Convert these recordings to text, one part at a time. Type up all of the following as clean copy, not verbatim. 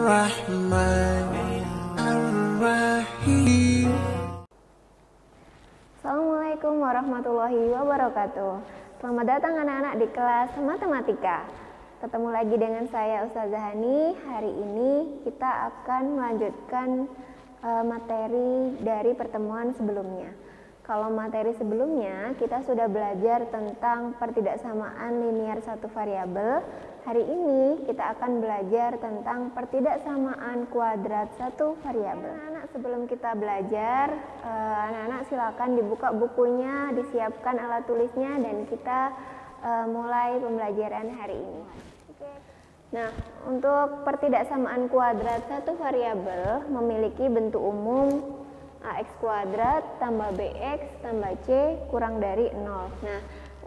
Ar-Rahman Ar-Rahim. Assalamualaikum warahmatullahi wabarakatuh. Selamat datang anak-anak di kelas matematika. Ketemu lagi dengan saya Ustazah Hani. Hari ini kita akan melanjutkan materi dari pertemuan sebelumnya. Kalau materi sebelumnya kita sudah belajar tentang pertidaksamaan linier satu variabel. Hari ini kita akan belajar tentang pertidaksamaan kuadrat satu variabel. Anak-anak, sebelum kita belajar, anak-anak silakan dibuka bukunya, disiapkan alat tulisnya, dan kita mulai pembelajaran hari ini. Nah, untuk pertidaksamaan kuadrat satu variabel memiliki bentuk umum ax kuadrat tambah bx tambah c kurang dari 0. Nah,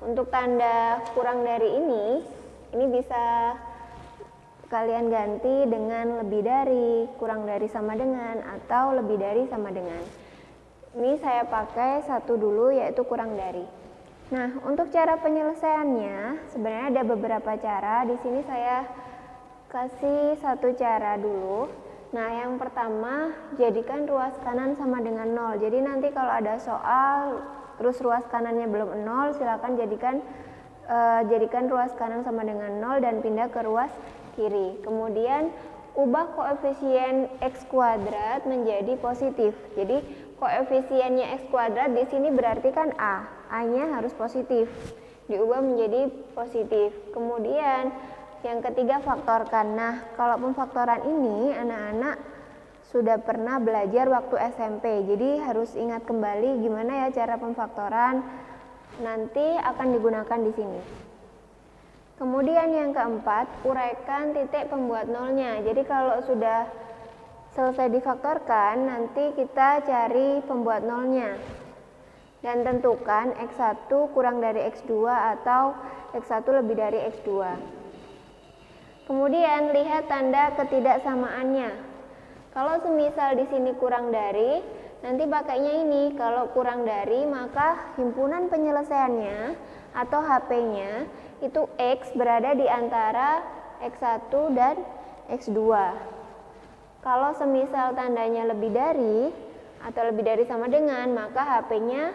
untuk tanda kurang dari ini bisa kalian ganti dengan lebih dari, kurang dari sama dengan, atau lebih dari sama dengan. Ini saya pakai satu dulu, yaitu kurang dari. Nah, untuk cara penyelesaiannya sebenarnya ada beberapa cara. Di sini saya kasih satu cara dulu. Nah, yang pertama, jadikan ruas kanan sama dengan 0. Jadi nanti kalau ada soal terus ruas kanannya belum 0, silakan jadikan ruas kanan sama dengan 0 dan pindah ke ruas kiri. Kemudian ubah koefisien x kuadrat menjadi positif. Jadi koefisiennya x kuadrat di sini berarti kan a-nya harus positif. Diubah menjadi positif. Kemudian yang ketiga, faktorkan. Nah, kalau pemfaktoran ini anak-anak sudah pernah belajar waktu SMP. Jadi harus ingat kembali gimana ya cara pemfaktoran. Nanti akan digunakan di sini. Kemudian yang keempat, uraikan titik pembuat nolnya. Jadi kalau sudah selesai difaktorkan, nanti kita cari pembuat nolnya. Dan tentukan x1 kurang dari x2 atau x1 lebih dari x2. Kemudian lihat tanda ketidaksamaannya. Kalau semisal di sini kurang dari, nanti pakainya ini. Kalau kurang dari, maka himpunan penyelesaiannya atau HP-nya itu X berada di antara X1 dan X2. Kalau semisal tandanya lebih dari atau lebih dari sama dengan, maka HP-nya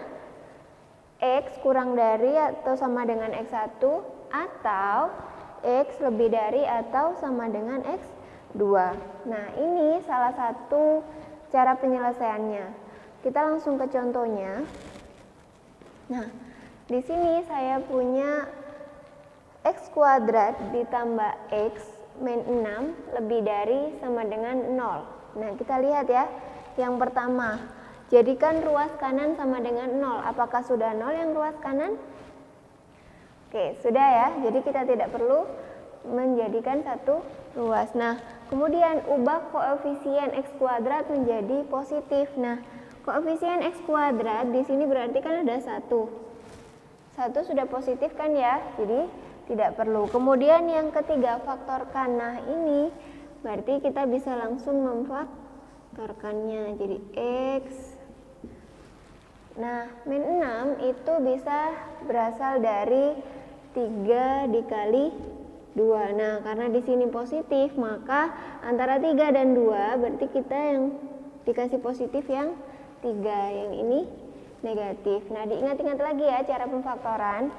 X kurang dari atau sama dengan X1 atau X lebih dari atau sama dengan X2. Nah, ini salah satu cara penyelesaiannya. Kita langsung ke contohnya. Nah, di sini saya punya x kuadrat ditambah x min 6 lebih dari sama dengan 0. Nah, kita lihat ya. Yang pertama, jadikan ruas kanan sama dengan 0. Apakah sudah 0 yang ruas kanan? Oke, sudah ya. Jadi kita tidak perlu menjadikan satu ruas. Nah, kemudian ubah koefisien x kuadrat menjadi positif. Nah, koefisien x kuadrat di sini berarti kan ada 1. 1 sudah positif kan ya, jadi tidak perlu. Kemudian yang ketiga, faktorkan. Nah, ini berarti kita bisa langsung memfaktorkannya. Jadi x. Nah, min 6 itu bisa berasal dari 3 dikali 2. Nah, karena di sini positif, maka antara 3 dan 2 berarti kita yang dikasih positif yang 3, yang ini negatif. Nah, diingat-ingat lagi ya cara pemfaktoran.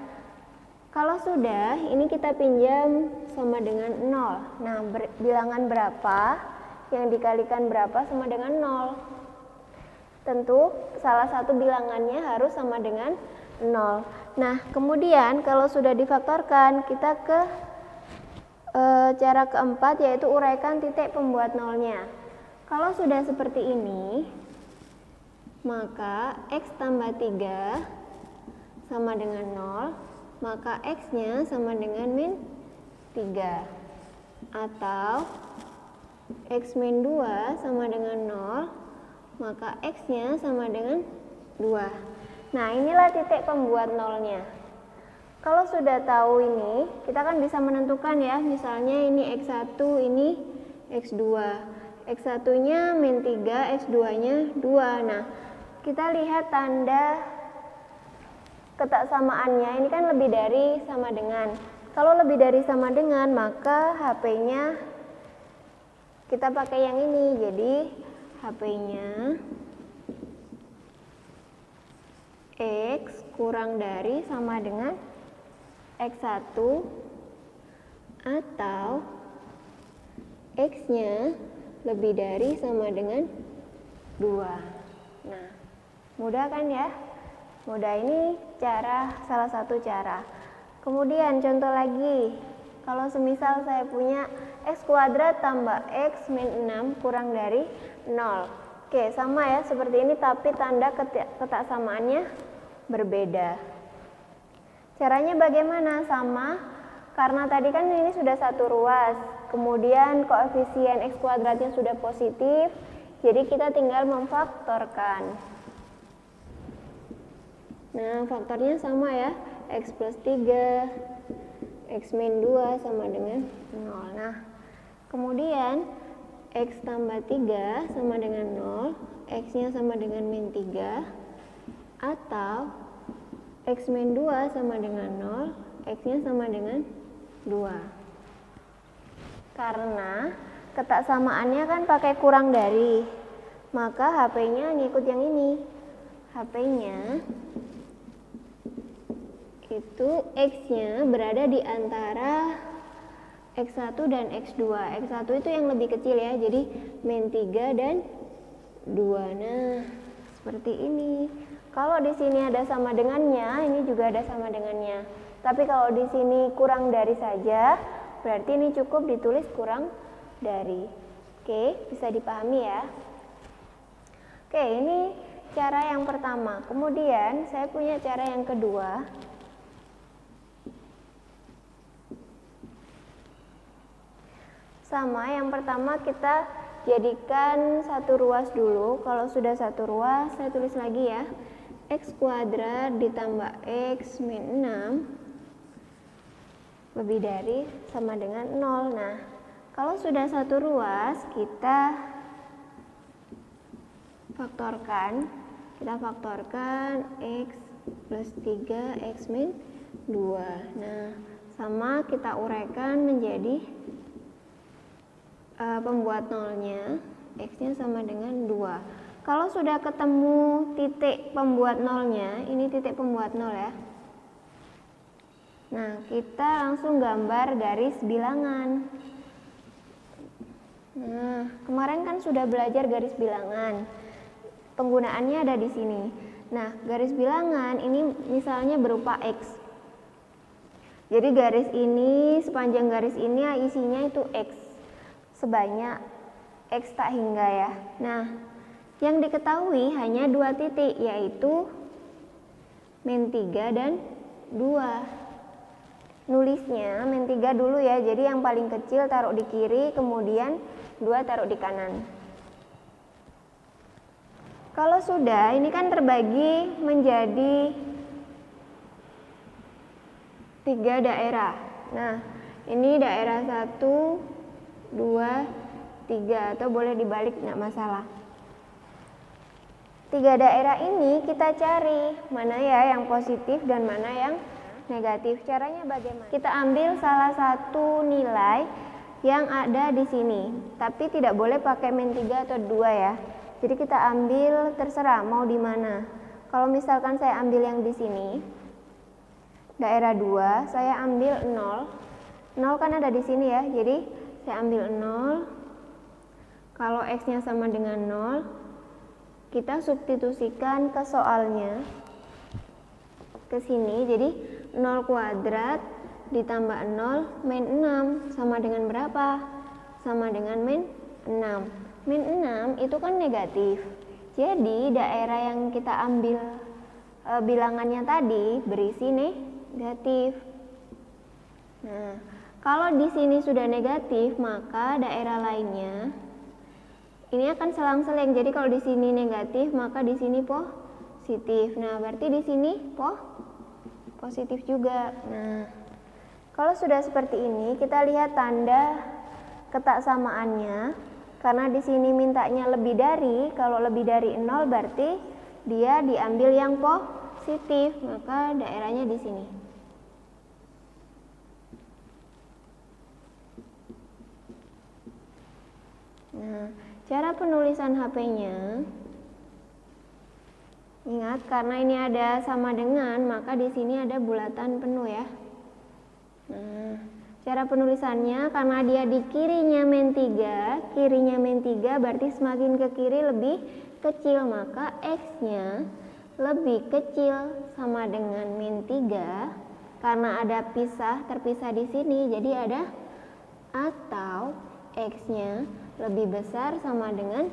Kalau sudah, ini kita pinjam sama dengan 0. Nah, bilangan berapa yang dikalikan berapa sama dengan 0? Tentu salah satu bilangannya harus sama dengan 0. Nah, kemudian kalau sudah difaktorkan, kita ke cara keempat, yaitu uraikan titik pembuat nolnya. Kalau sudah seperti ini, maka x tambah 3 sama dengan 0, maka x-nya sama dengan min 3. Atau x min 2 sama dengan 0, maka x-nya sama dengan 2. Nah, inilah titik pembuat nolnya. Kalau sudah tahu ini, kita kan bisa menentukan ya, misalnya ini x1, ini x2. x1-nya min 3, x2-nya 2. Nah, kita lihat tanda ketaksamaannya, ini kan lebih dari sama dengan. Kalau lebih dari sama dengan, maka HP-nya kita pakai yang ini. Jadi HP-nya X kurang dari sama dengan X1 atau X-nya lebih dari sama dengan 2. Nah, mudah kan ya? Mudah, ini salah satu cara. Kemudian contoh lagi, kalau semisal saya punya X kuadrat tambah X min 6 kurang dari 0. Oke, sama ya seperti ini, tapi tanda ketaksamaannya berbeda. Caranya bagaimana? Sama, karena tadi kan ini sudah satu ruas, kemudian koefisien X kuadratnya sudah positif, jadi kita tinggal memfaktorkan. Nah, faktornya sama ya, X plus 3, X min 2 sama dengan 0. Nah, kemudian X tambah 3 sama dengan 0, X-nya sama dengan min 3, atau X min 2 sama dengan 0, X-nya sama dengan 2. Karena ketaksamaannya kan pakai kurang dari, maka HP-nya ngikut yang ini. HP-nya itu X-nya berada di antara X1 dan X2. X1 itu yang lebih kecil ya, jadi min 3 dan 2. Nah, seperti ini. Kalau di sini ada sama dengannya, ini juga ada sama dengannya. Tapi kalau di sini kurang dari saja, berarti ini cukup ditulis kurang dari. Oke, bisa dipahami ya. Oke, ini cara yang pertama. Kemudian saya punya cara yang kedua. Sama, yang pertama kita jadikan satu ruas dulu. Kalau sudah satu ruas, saya tulis lagi ya. X kuadrat ditambah X min 6 lebih dari sama dengan 0. Nah, kalau sudah satu ruas, kita faktorkan. Kita faktorkan X plus 3 X min 2. Nah, sama kita uraikan menjadi pembuat nolnya, X-nya sama dengan 2. Kalau sudah ketemu titik pembuat nolnya, ini titik pembuat nol ya. Nah, kita langsung gambar garis bilangan. Nah, kemarin kan sudah belajar garis bilangan. Penggunaannya ada di sini. Nah, garis bilangan ini misalnya berupa X. Jadi garis ini, sepanjang garis ini isinya itu X. Sebanyak X tak hingga ya. Nah, yang diketahui hanya dua titik, yaitu min 3 dan 2. Nulisnya min 3 dulu ya, jadi yang paling kecil taruh di kiri, kemudian 2 taruh di kanan. Kalau sudah, ini kan terbagi menjadi 3 daerah. Nah, ini daerah 1, 2, 3, atau boleh dibalik, nggak masalah. 3 daerah ini kita cari mana ya yang positif dan mana yang negatif. Caranya bagaimana? Kita ambil salah satu nilai yang ada di sini, tapi tidak boleh pakai min 3 atau 2 ya. Jadi kita ambil terserah mau di mana. Kalau misalkan saya ambil yang di sini, daerah 2, saya ambil 0. 0 kan ada di sini ya, jadi saya ambil 0. Kalau X-nya sama dengan 0, kita substitusikan ke soalnya ke sini. Jadi 0 kuadrat ditambah 0 min 6 sama dengan berapa? Sama dengan min 6. Min 6 itu kan negatif. Jadi daerah yang kita ambil bilangannya tadi berisi negatif. Nah, kalau di sini sudah negatif, maka daerah lainnya ini akan selang-seling. Jadi kalau di sini negatif, maka di sini positif. Nah, berarti di sini positif juga. Nah, kalau sudah seperti ini, kita lihat tanda ketaksamaannya. Karena di sini mintanya lebih dari, kalau lebih dari 0 berarti dia diambil yang positif, maka daerahnya di sini. Nah, cara penulisan HP-nya, ingat karena ini ada sama dengan, maka di sini ada bulatan penuh ya. Nah, cara penulisannya karena dia di kirinya min 3, berarti semakin ke kiri lebih kecil, maka X-nya lebih kecil sama dengan min 3. Karena ada terpisah di sini, jadi ada atau X-nya lebih besar sama dengan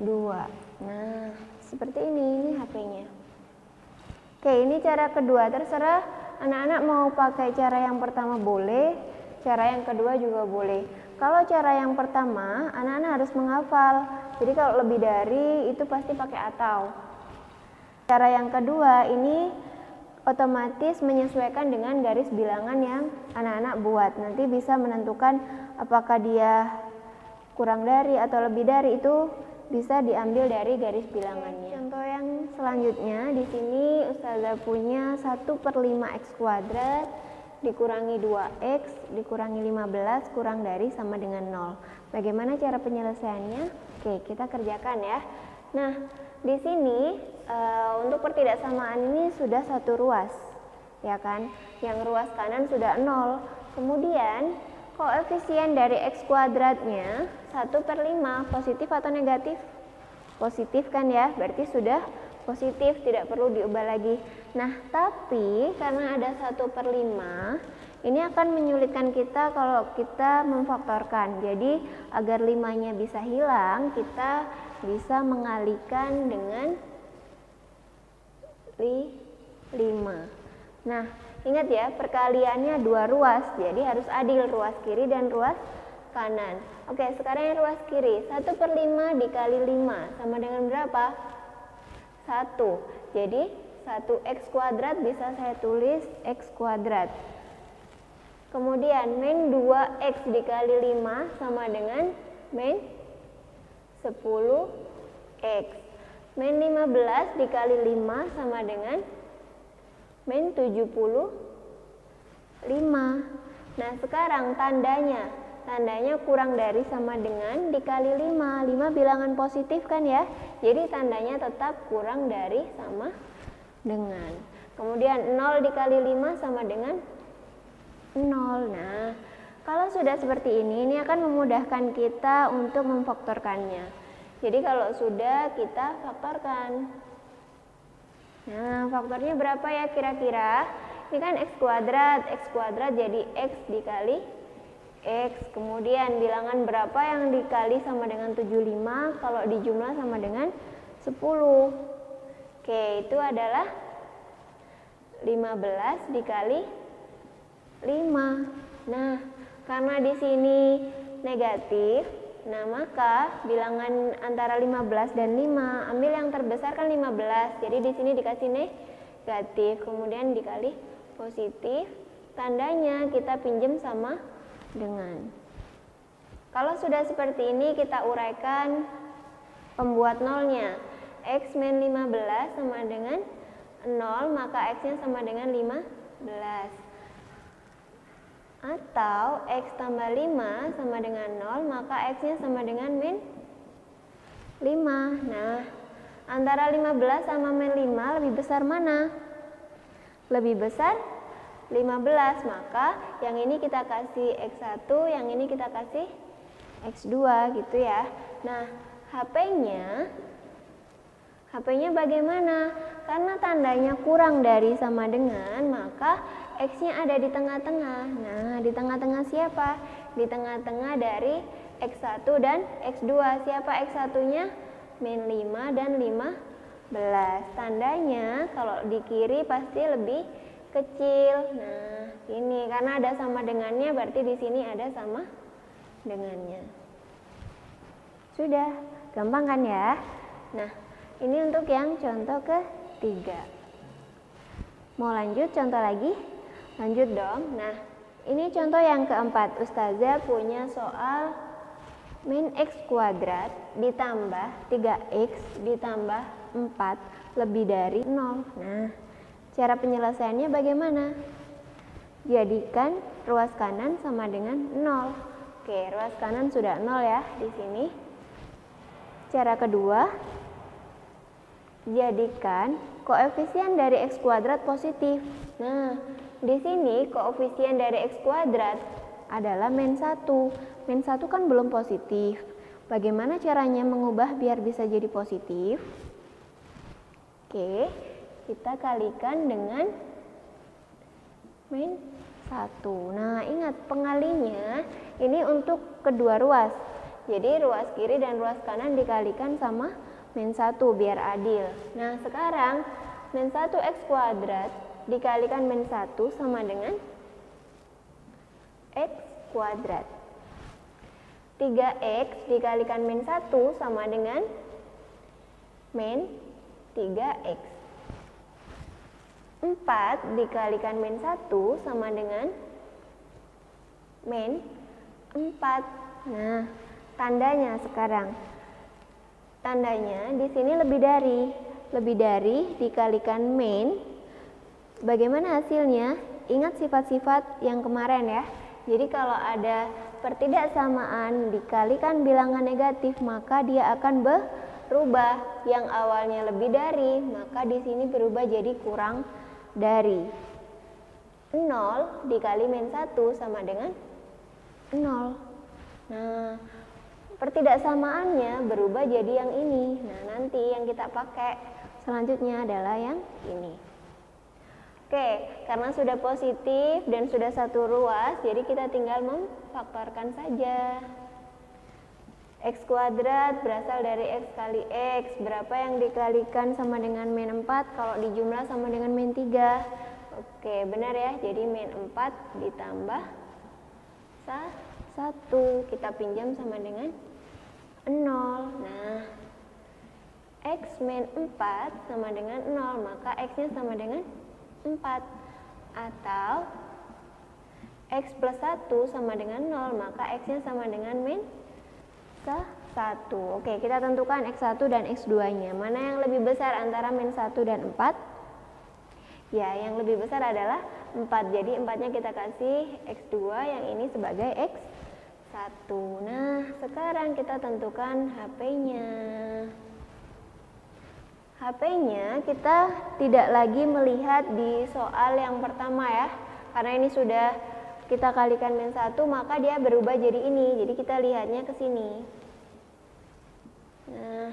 2. Nah, seperti ini HP-nya. Oke, ini cara kedua. Terserah anak-anak mau pakai cara yang pertama boleh, cara yang kedua juga boleh. Kalau cara yang pertama, anak-anak harus menghafal. Jadi kalau lebih dari itu pasti pakai atau. Cara yang kedua ini otomatis menyesuaikan dengan garis bilangan yang anak-anak buat. Nanti bisa menentukan apakah dia kurang dari atau lebih dari, itu bisa diambil dari garis bilangannya. Contoh yang selanjutnya, di sini Ustazah punya 1/5x² dikurangi 2x dikurangi 15 kurang dari sama dengan 0. Bagaimana cara penyelesaiannya? Oke, kita kerjakan ya. Nah, di sini untuk pertidaksamaan ini sudah satu ruas, ya kan? Yang ruas kanan sudah 0. Kemudian koefisien dari x²-nya 1/5, positif atau negatif? Positif kan ya, berarti sudah positif, tidak perlu diubah lagi. Nah, tapi karena ada 1/5, ini akan menyulitkan kita kalau kita memfaktorkan. Jadi agar 5-nya bisa hilang, kita bisa mengalihkan dengan 5. Nah, ingat ya, perkaliannya dua ruas, jadi harus adil ruas kiri dan ruas kanan. Oke, sekarang yang ruas kiri, 1/5 dikali 5 sama dengan berapa? 1. Jadi 1x² bisa saya tulis x². Kemudian min 2x dikali 5 sama dengan min 10x. Min 15 dikali 5 sama dengan min 75. Nah, sekarang tandanya kurang dari sama dengan dikali 5. 5 bilangan positif kan ya? Jadi tandanya tetap kurang dari sama dengan. Kemudian 0 dikali 5 sama dengan 0. Nah, kalau sudah seperti ini akan memudahkan kita untuk memfaktorkannya. Jadi kalau sudah, kita faktorkan. Nah, faktornya berapa ya kira-kira? Ini kan x² jadi x dikali x. Kemudian bilangan berapa yang dikali sama dengan 75? Kalau dijumlah sama dengan 10. Oke, itu adalah 15 dikali 5. Nah, karena di sini negatif, nah maka bilangan antara 15 dan 5, ambil yang terbesar kan 15. Jadi di sini dikasih negatif, kemudian dikali positif. Tandanya kita pinjam sama dengan. Kalau sudah seperti ini, kita uraikan pembuat nolnya. X min 15 sama dengan 0, maka X-nya sama dengan 15. Atau X tambah 5 sama dengan 0, maka X-nya sama dengan min 5. Nah, antara 15 sama min 5 lebih besar mana? Lebih besar 15, maka yang ini kita kasih X1, yang ini kita kasih X2 gitu ya. Nah, HP-nya bagaimana? Karena tandanya kurang dari sama dengan, maka X-nya ada di tengah-tengah. Nah, di tengah-tengah siapa? Di tengah-tengah dari X1 dan X2. Siapa X1-nya? Min 5 dan 15. Tandanya kalau di kiri pasti lebih kecil. Nah, ini karena ada sama dengannya, berarti di sini ada sama dengannya. Sudah, gampang kan ya? Nah, ini untuk yang contoh ketiga. Mau lanjut contoh lagi? Lanjut dong. Nah, ini contoh yang keempat. Ustazah punya soal min x² ditambah 3x ditambah 4 lebih dari 0. Nah, cara penyelesaiannya bagaimana? Jadikan ruas kanan sama dengan 0. Oke, ruas kanan sudah 0 ya di sini. Cara kedua, jadikan koefisien dari X kuadrat positif. Nah, di sini koefisien dari X kuadrat adalah min 1. Min 1 kan belum positif. Bagaimana caranya mengubah biar bisa jadi positif? Oke, kita kalikan dengan min 1. Nah, ingat pengalinya ini untuk kedua ruas. Jadi ruas kiri dan ruas kanan dikalikan sama min 1 biar adil. Nah, sekarang min 1 X kuadrat dikalikan min 1 sama dengan X kuadrat. 3X dikalikan min 1 sama dengan min 3X. 4 dikalikan min 1 sama dengan min 4. Nah, tandanya sekarang. Tandanya di sini lebih dari dikalikan min. Bagaimana hasilnya? Ingat sifat-sifat yang kemarin ya. Jadi kalau ada pertidaksamaan dikalikan bilangan negatif, maka dia akan berubah. Yang awalnya lebih dari, maka di sini berubah jadi kurang dari. 0 dikali min 1 sama dengan 0. Nah, pertidaksamaannya berubah jadi yang ini. Nah, nanti yang kita pakai selanjutnya adalah yang ini. Oke, karena sudah positif dan sudah satu ruas, jadi kita tinggal memfaktorkan saja. X kuadrat berasal dari X kali X. Berapa yang dikalikan sama dengan min 4? Kalau dijumlah sama dengan min 3. Oke, benar ya. Jadi min 4 ditambah 1. Kita pinjam sama dengan 0. Nah, X min 4 sama dengan 0. Maka X-nya sama dengan 4. Atau X plus 1 sama dengan 0. Maka X-nya sama dengan min 1. Oke, kita tentukan X1 dan X2-nya. Mana yang lebih besar antara min 1 dan 4? Ya, yang lebih besar adalah 4. Jadi 4-nya kita kasih X2, yang ini sebagai X1. Nah, sekarang kita tentukan HP-nya. HP-nya kita tidak lagi melihat di soal yang pertama ya. Karena ini sudah kita kalikan min 1, maka dia berubah jadi ini. Jadi kita lihatnya ke sini. Nah,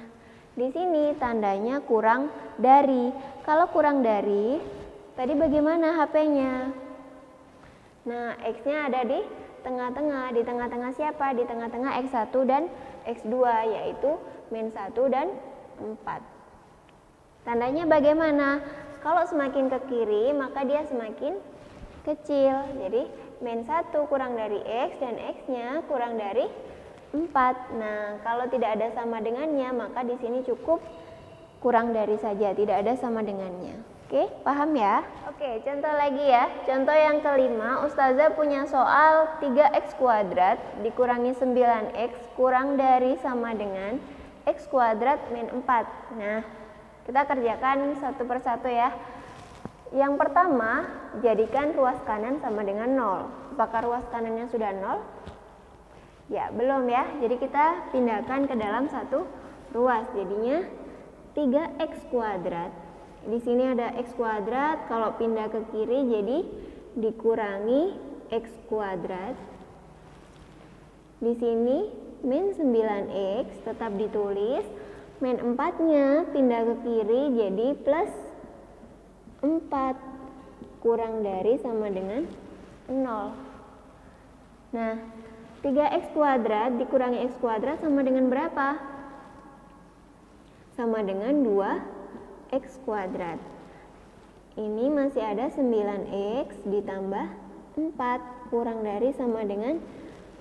di sini tandanya kurang dari. Kalau kurang dari, tadi bagaimana HP-nya? Nah, X-nya ada di tengah-tengah. Di tengah-tengah siapa? Di tengah-tengah X1 dan X2, yaitu min 1 dan 4. Tandanya bagaimana? Kalau semakin ke kiri, maka dia semakin kecil. Jadi, min 1 kurang dari X dan X-nya kurang dari 4. Nah, kalau tidak ada sama dengannya, maka di sini cukup kurang dari saja, tidak ada sama dengannya. Oke, paham ya? Oke, contoh lagi ya. Contoh yang kelima, Ustazah punya soal 3X kuadrat dikurangi 9X kurang dari sama dengan X kuadrat min 4. Nah, kita kerjakan satu persatu ya. Yang pertama, jadikan ruas kanan sama dengan 0. Apakah ruas kanannya sudah 0? Ya, belum ya. Jadi kita pindahkan ke dalam satu ruas. Jadinya 3X kuadrat. Di sini ada X kuadrat. Kalau pindah ke kiri jadi dikurangi X kuadrat. Di sini min 9X tetap ditulis. Min 4-nya pindah ke kiri jadi plus 4. Kurang dari sama dengan 0. Nah, 3X kuadrat dikurangi X kuadrat sama dengan berapa? Sama dengan 2X kuadrat. Ini masih ada 9X ditambah 4. Kurang dari sama dengan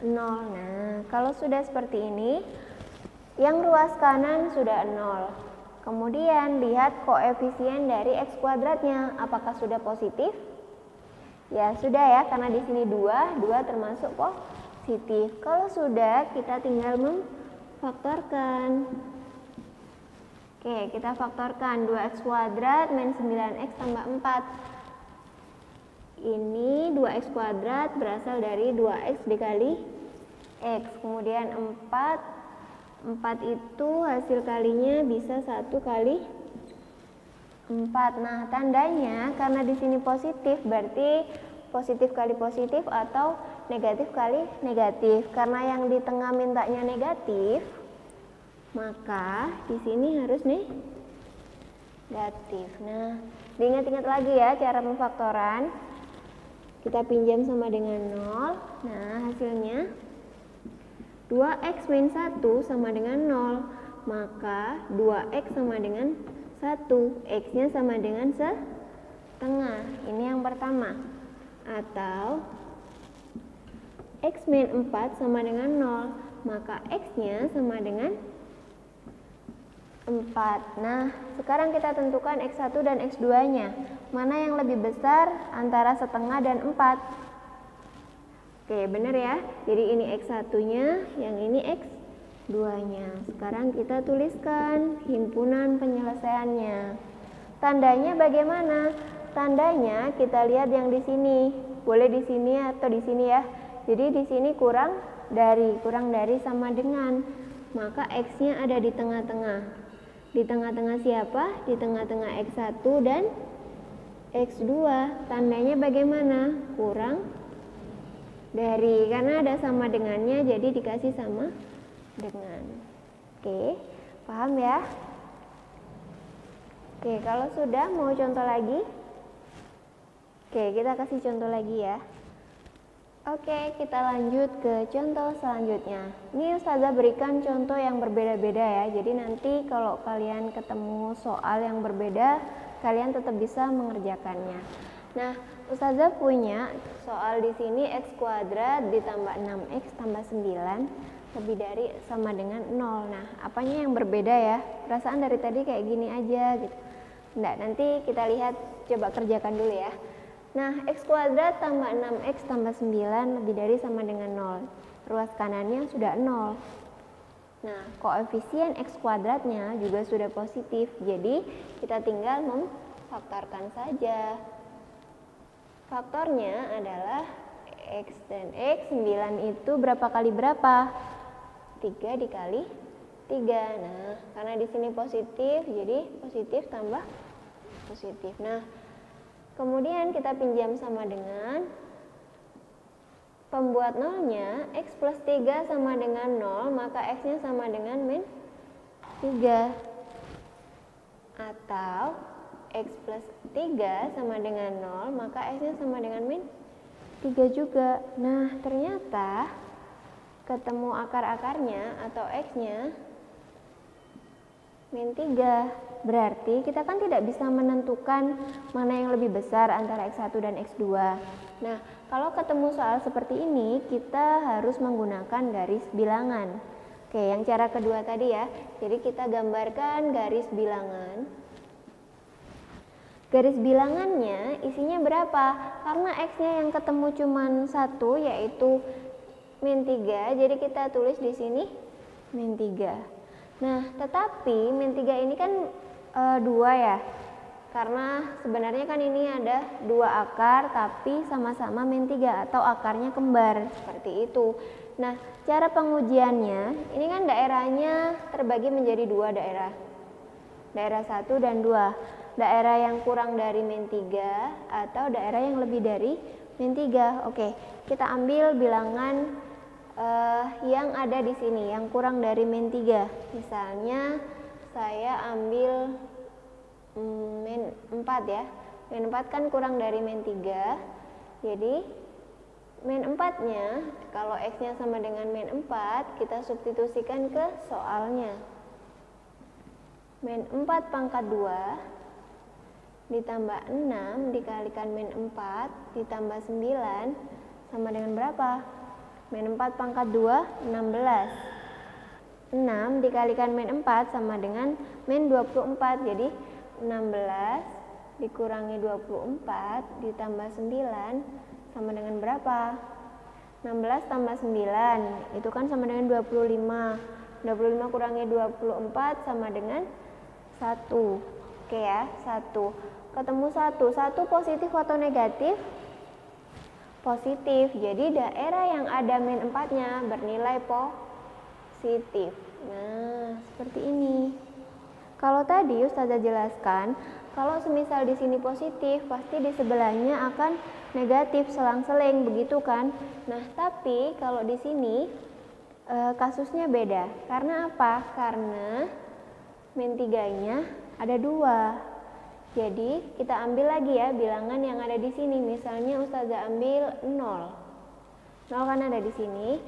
0. Nah, kalau sudah seperti ini, yang ruas kanan sudah 0. Kemudian lihat koefisien dari X kuadratnya. Apakah sudah positif? Ya, sudah ya, karena di sini 2 termasuk positif. Kalau sudah, kita tinggal memfaktorkan. Oke, kita faktorkan 2X kuadrat min 9X tambah 4. Ini 2X kuadrat berasal dari 2X dikali Kemudian 4 itu hasil kalinya bisa 1 kali 4. Nah, tandanya karena di sini positif, berarti positif kali positif atau negatif kali negatif. Karena yang di tengah mintanya negatif, maka di sini harus negatif. Nah, diingat-ingat lagi ya cara pemfaktoran. Kita pinjam sama dengan 0. Nah, hasilnya 2x min 1 sama dengan 0. Maka 2x sama dengan 1. X-nya sama dengan setengah. Ini yang pertama. Atau x min 4 sama dengan 0. Maka x-nya sama dengan 4. Nah, sekarang kita tentukan x1 dan x2-nya. Mana yang lebih besar antara setengah dan 4? Oke, benar ya. Jadi ini x1-nya, yang ini x2-nya. Sekarang kita tuliskan himpunan penyelesaiannya. Tandanya bagaimana? Tandanya kita lihat yang di sini. Boleh di sini atau di sini ya. Jadi di sini kurang dari sama dengan. Maka x-nya ada di tengah-tengah. Di tengah-tengah siapa? Di tengah-tengah x1 dan x2. Tandanya bagaimana? Kurang dari, karena ada sama dengannya, jadi dikasih sama dengan. Oke, paham ya? Oke, kalau sudah mau contoh lagi? Oke, kita kasih contoh lagi ya. Oke, kita lanjut ke contoh selanjutnya. Ini Ustazah berikan contoh yang berbeda-beda ya. Jadi nanti kalau kalian ketemu soal yang berbeda, kalian tetap bisa mengerjakannya. Nah, Ustazah punya soal di sini x kuadrat ditambah 6x tambah 9 lebih dari sama dengan 0. Nah, apanya yang berbeda ya? Perasaan dari tadi kayak gini aja gitu. Nggak, nanti kita lihat, coba kerjakan dulu ya. Nah, x kuadrat tambah 6x tambah 9 lebih dari sama dengan 0. Ruas kanannya sudah 0. Nah, koefisien x kuadratnya juga sudah positif. Jadi, kita tinggal memfaktorkan saja. Faktornya adalah x dan x. 9 itu berapa kali berapa? 3 dikali 3. Nah, karena di sini positif, jadi positif tambah positif. Nah, kemudian kita pinjam sama dengan pembuat nolnya, x plus 3 sama dengan 0, maka x-nya sama dengan min 3. Atau x plus 3 sama dengan 0, maka x-nya sama dengan min 3 juga. Nah, ternyata ketemu akar-akarnya atau x-nya min 3. Berarti kita kan tidak bisa menentukan mana yang lebih besar antara x1 dan x2. Nah, kalau ketemu soal seperti ini, kita harus menggunakan garis bilangan. Oke, yang cara kedua tadi ya. Jadi kita gambarkan garis bilangan. Garis bilangannya isinya berapa? Karena x-nya yang ketemu cuma 1, yaitu min 3, jadi kita tulis di sini min 3. Nah, tetapi min 3 ini kan 2 ya, karena sebenarnya kan ini ada 2 akar tapi sama-sama min 3 atau akarnya kembar, seperti itu. Nah, cara pengujiannya, ini kan daerahnya terbagi menjadi 2 daerah. Daerah 1 dan 2. Daerah yang kurang dari min 3 atau daerah yang lebih dari min 3. Oke, kita ambil bilangan yang ada di sini, yang kurang dari min 3. Misalnya saya ambil min 4 ya. Min 4 kan kurang dari min 3. Jadi min 4-nya, kalau x-nya sama dengan min 4, kita substitusikan ke soalnya. Min 4 pangkat 2 ditambah 6 dikalikan min 4 ditambah 9 sama dengan berapa? Min 4 pangkat 2, 16. 6 dikalikan min 4 sama dengan min 24. Jadi 16 dikurangi 24 ditambah 9 sama dengan berapa? 16 tambah 9 itu kan sama dengan 25. 25 kurangi 24 sama dengan 1. Oke ya, 1. Ketemu 1. 1 positif atau negatif? positif. Jadi daerah yang ada min 4-nya bernilai positif. Nah, seperti ini. Kalau tadi Ustazah jelaskan, kalau semisal di sini positif, pasti di sebelahnya akan negatif selang-seling, begitu kan? Nah, tapi kalau di sini kasusnya beda. Karena apa? Karena min 3-nya ada 2. Jadi kita ambil lagi ya bilangan yang ada di sini. Misalnya Ustazah ambil 0. 0 kan ada di sini.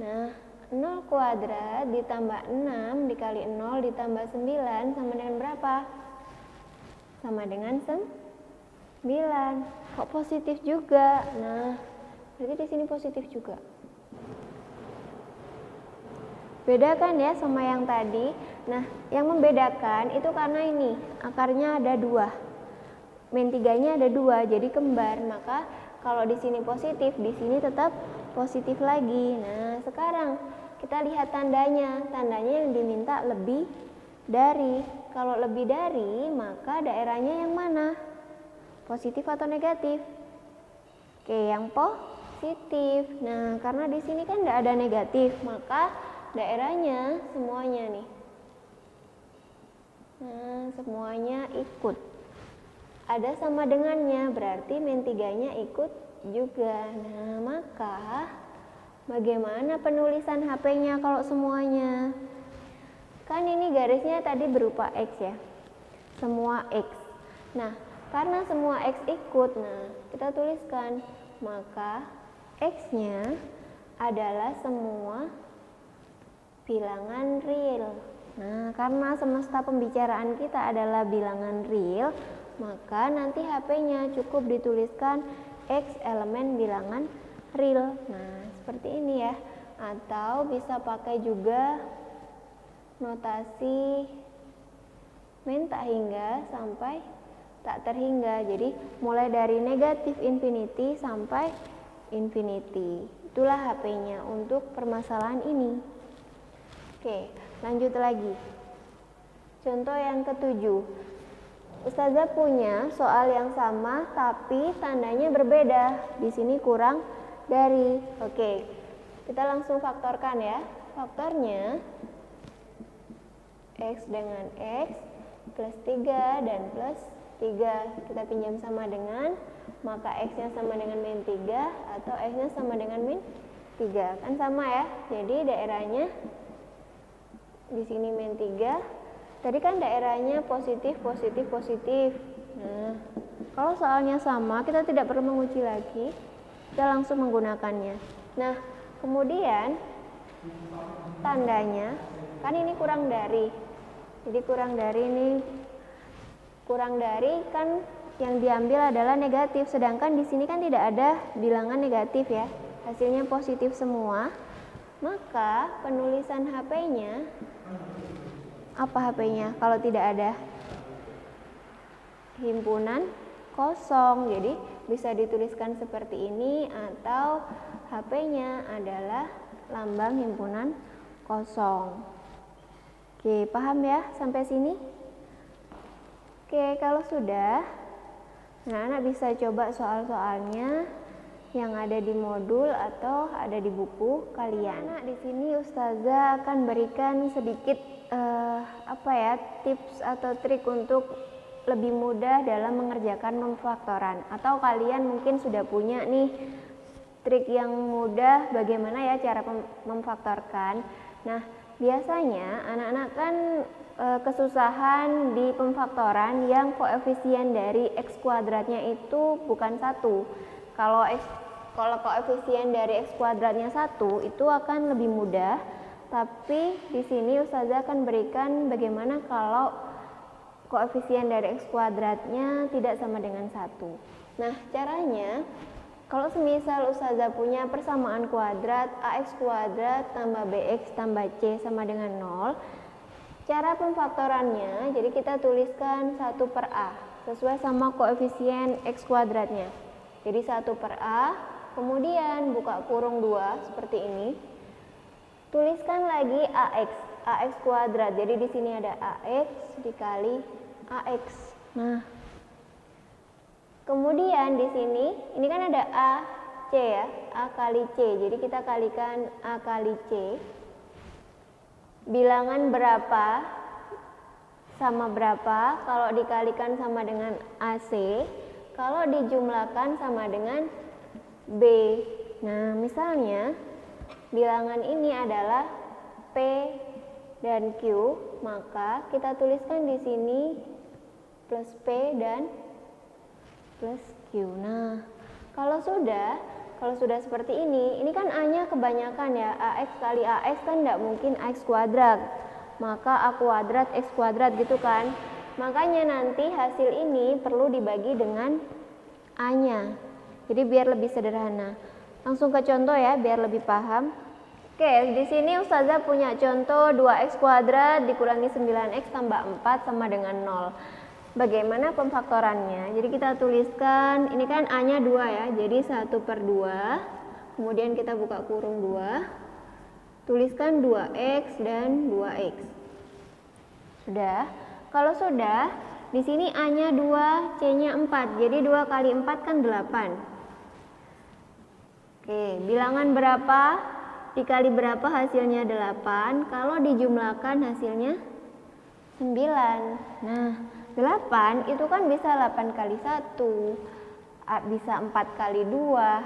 Nah, 0 kuadrat ditambah 6 dikali 0 ditambah 9 sama dengan berapa? Sama dengan 9. Kok positif juga? Nah, berarti di sini positif juga. Beda kan ya sama yang tadi. Nah, yang membedakan itu karena ini akarnya ada 2. Min 3-nya ada 2, jadi kembar. Maka kalau di sini positif, di sini tetap positif lagi. Nah, sekarang kita lihat tandanya. Tandanya yang diminta lebih dari. Kalau lebih dari, maka daerahnya yang mana? Positif atau negatif? Oke, yang positif. Nah, karena di sini kan tidak ada negatif, maka daerahnya semuanya nih. Nah, semuanya ikut. Ada sama dengannya, berarti min 3-nya ikut juga. Nah, maka bagaimana penulisan HP-nya kalau semuanya? Kan ini garisnya tadi berupa X ya. Semua X. Nah, karena semua X ikut, nah kita tuliskan. Maka X-nya adalah semua bilangan real. Nah, karena semesta pembicaraan kita adalah bilangan real, maka nanti HP-nya cukup dituliskan X elemen bilangan real. Nah, seperti ini ya. Atau bisa pakai juga notasi min tak hingga sampai tak terhingga. Jadi, mulai dari negatif infinity sampai infinity. Itulah HP-nya untuk permasalahan ini. Oke, lanjut lagi. Contoh yang ke-7. Ustazah punya soal yang sama tapi tandanya berbeda. Di sini kurang dari. Oke, kita langsung faktorkan ya. Faktornya X dengan X plus 3 dan plus 3. Kita pinjam sama dengan, maka X-nya sama dengan min 3 atau X-nya sama dengan min 3. Kan sama ya. Jadi daerahnya di sini min 3. Tadi kan daerahnya positif, positif, positif. Nah, kalau soalnya sama, kita tidak perlu menguji lagi. Kita langsung menggunakannya. Nah, kemudian tandanya, kan ini kurang dari. Jadi kurang dari ini, kurang dari kan yang diambil adalah negatif. Sedangkan di sini kan tidak ada bilangan negatif ya. Hasilnya positif semua. Maka penulisan HP-nya, apa HP-nya kalau tidak ada? Himpunan kosong. Jadi bisa dituliskan seperti ini, atau HP-nya adalah lambang himpunan kosong. Oke, paham ya sampai sini? Oke, kalau sudah, anak-anak bisa coba soal-soalnya yang ada di modul atau ada di buku kalian. Nah, di sini Ustazah akan berikan sedikit tips atau trik untuk lebih mudah dalam mengerjakan pemfaktoran. Atau kalian mungkin sudah punya nih trik yang mudah bagaimana ya cara memfaktorkan. Nah, biasanya anak-anak kan kesusahan di pemfaktoran yang koefisien dari X kuadratnya itu bukan 1. Kalau koefisien dari X kuadratnya 1 itu akan lebih mudah, tapi di sini Ustazah akan berikan bagaimana kalau koefisien dari X kuadratnya tidak sama dengan 1. Nah, caranya, kalau semisal Ustazah punya persamaan kuadrat AX kuadrat tambah BX tambah C sama dengan 0, cara pemfaktorannya, jadi kita tuliskan 1 per A, sesuai sama koefisien X kuadratnya. Jadi 1 per A, kemudian buka kurung 2 seperti ini. Tuliskan lagi AX kuadrat. Jadi di sini ada AX dikali AX. Nah, kemudian di sini ini kan ada A C ya, A kali C. Jadi kita kalikan A kali C. Bilangan berapa sama berapa kalau dikalikan sama dengan AC, kalau dijumlahkan sama dengan B. Nah, misalnya bilangan ini adalah P dan Q, maka kita tuliskan di sini plus P dan plus Q. Nah, kalau sudah seperti ini kan A-nya kebanyakan ya, AX kali AX kan tidak mungkin AX kuadrat, maka A kuadrat X kuadrat gitu kan. Makanya nanti hasil ini perlu dibagi dengan A-nya. Jadi biar lebih sederhana. Langsung ke contoh ya, biar lebih paham. Oke, di sini Ustazah punya contoh 2x kuadrat dikurangi 9x tambah 4 sama dengan 0. Bagaimana pemfaktorannya? Jadi kita tuliskan, ini kan A-nya 2 ya, jadi 1/2. Kemudian kita buka kurung 2. Tuliskan 2x dan 2x. Sudah? Kalau sudah, di sini A-nya 2, C-nya 4. Jadi 2 kali 4 kan 8. Oke, bilangan berapa dikali berapa hasilnya 8, kalau dijumlahkan hasilnya 9. Nah, 8 itu kan bisa 8 kali 1, bisa 4 kali 2,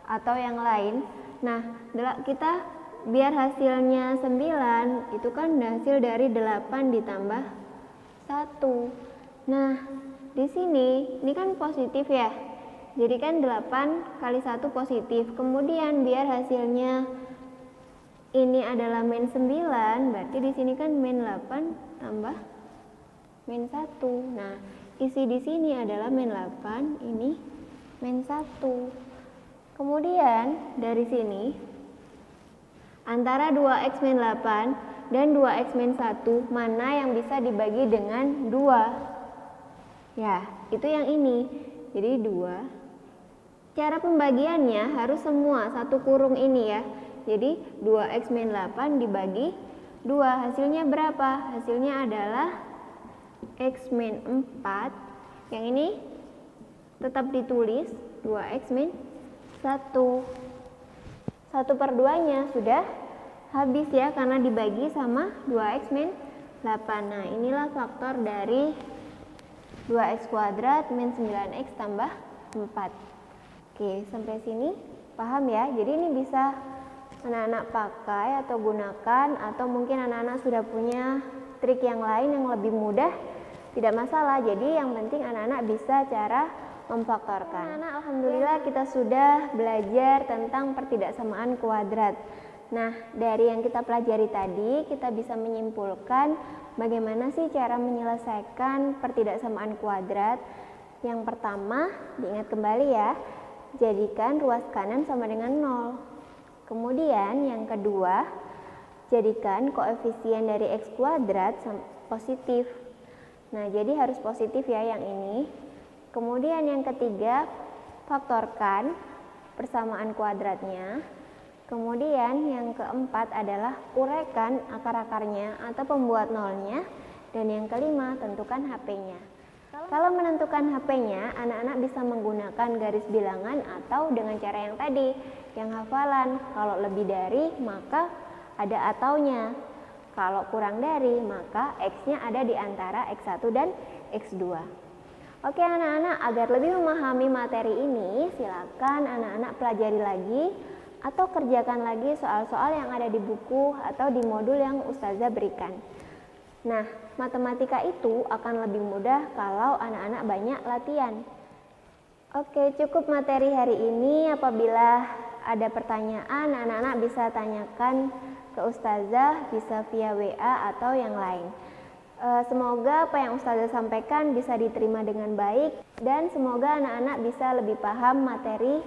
atau yang lain. Nah, kita biar hasilnya 9, itu kan hasil dari 8 ditambah 1. Nah, di sini, ini kan positif ya. Jadi kan 8 kali 1 positif. Kemudian biar hasilnya ini adalah min 9, berarti di sini kan min 8 tambah min 1. Nah, isi di sini adalah min 8, ini min 1. Kemudian dari sini antara 2x min 8 dan 2x min 1, mana yang bisa dibagi dengan 2? Ya, itu yang ini. Jadi 2. Cara pembagiannya harus semua satu kurung ini ya. Jadi 2x min 8 dibagi 2, hasilnya berapa? Hasilnya adalah x min 4. Yang ini tetap ditulis 2x min 1. 1/2-nya sudah habis ya, karena dibagi sama 2x min 8. Nah, inilah faktor dari 2x kuadrat min 9x tambah 4. Oke, sampai sini paham ya? Jadi ini bisa anak-anak pakai atau gunakan, atau mungkin anak-anak sudah punya trik yang lain yang lebih mudah, tidak masalah. Jadi yang penting anak-anak bisa cara memfaktorkan. Anak-anak, alhamdulillah kita sudah belajar tentang pertidaksamaan kuadrat. Nah, dari yang kita pelajari tadi, kita bisa menyimpulkan bagaimana sih cara menyelesaikan pertidaksamaan kuadrat. Yang pertama, diingat kembali ya, jadikan ruas kanan sama dengan 0. Kemudian yang kedua, jadikan koefisien dari x kuadrat positif. Nah, jadi harus positif ya yang ini. Kemudian yang ketiga, faktorkan persamaan kuadratnya. Kemudian yang keempat adalah uraikan akar-akarnya atau pembuat nolnya. Dan yang kelima, tentukan HP-nya. Kalau menentukan HP-nya, anak-anak bisa menggunakan garis bilangan atau dengan cara yang tadi, yang hafalan. Kalau lebih dari, maka ada ataunya. Kalau kurang dari, maka X-nya ada di antara X1 dan X2. Oke anak-anak, agar lebih memahami materi ini, silakan anak-anak pelajari lagi atau kerjakan lagi soal-soal yang ada di buku atau di modul yang Ustazah berikan. Nah, matematika itu akan lebih mudah kalau anak-anak banyak latihan. Oke, cukup materi hari ini. Apabila ada pertanyaan, anak-anak bisa tanyakan ke Ustazah, bisa via WA atau yang lain. Semoga apa yang Ustazah sampaikan bisa diterima dengan baik, dan semoga anak-anak bisa lebih paham materi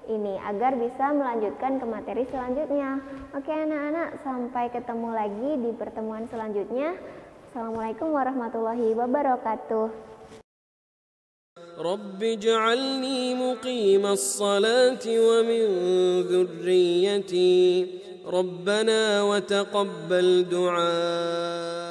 ini agar bisa melanjutkan ke materi selanjutnya. Oke anak-anak, sampai ketemu lagi di pertemuan selanjutnya. Assalamualaikum warahmatullahi wabarakatuh. رب اجعلني مقيم الصلاة ومن ذريتي ربنا وتقبل دعاء